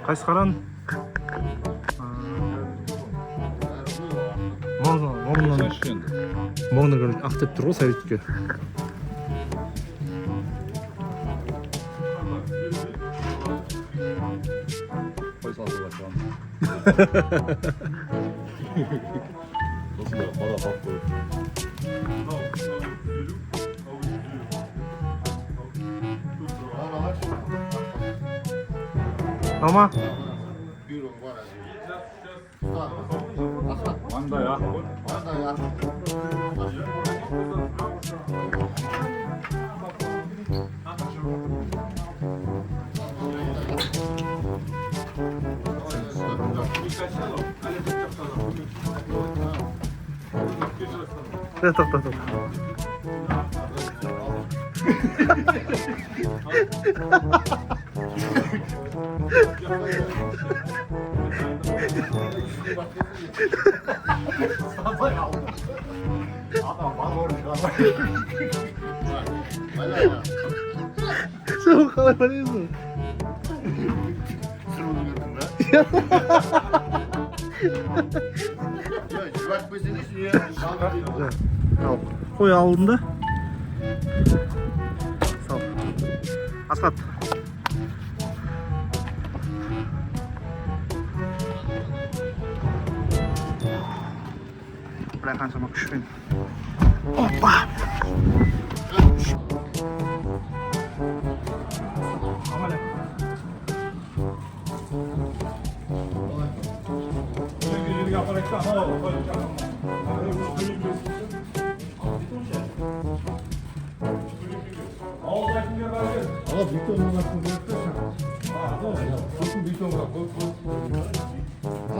Qaysi qaran? Морнан ақтап тұр ғой советке. Қой салды башыған. Осында бара бап қой. Ama Маңдай ақ қой. to'xta. Sen kalır mısın? Al. Koy aldığında. Sağ ol. Asfalt. Bırakan sama kuşun. Hoppa.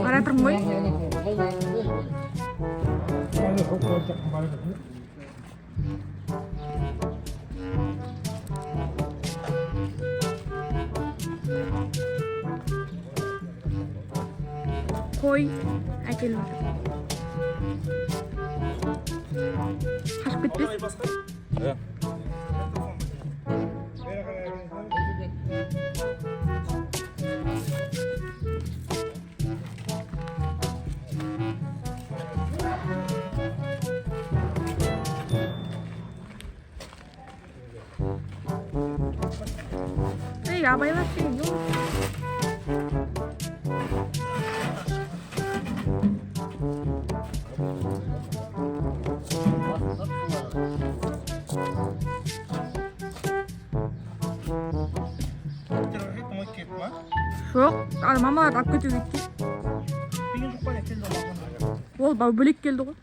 Қарай тұрмын ғой. Қой әкеліп жүр. Қашып кетпес. Ей, абайлап сен, yok. Жоқ, мамаларды алып кетуге кеткен. Ол бөлек келді ғой.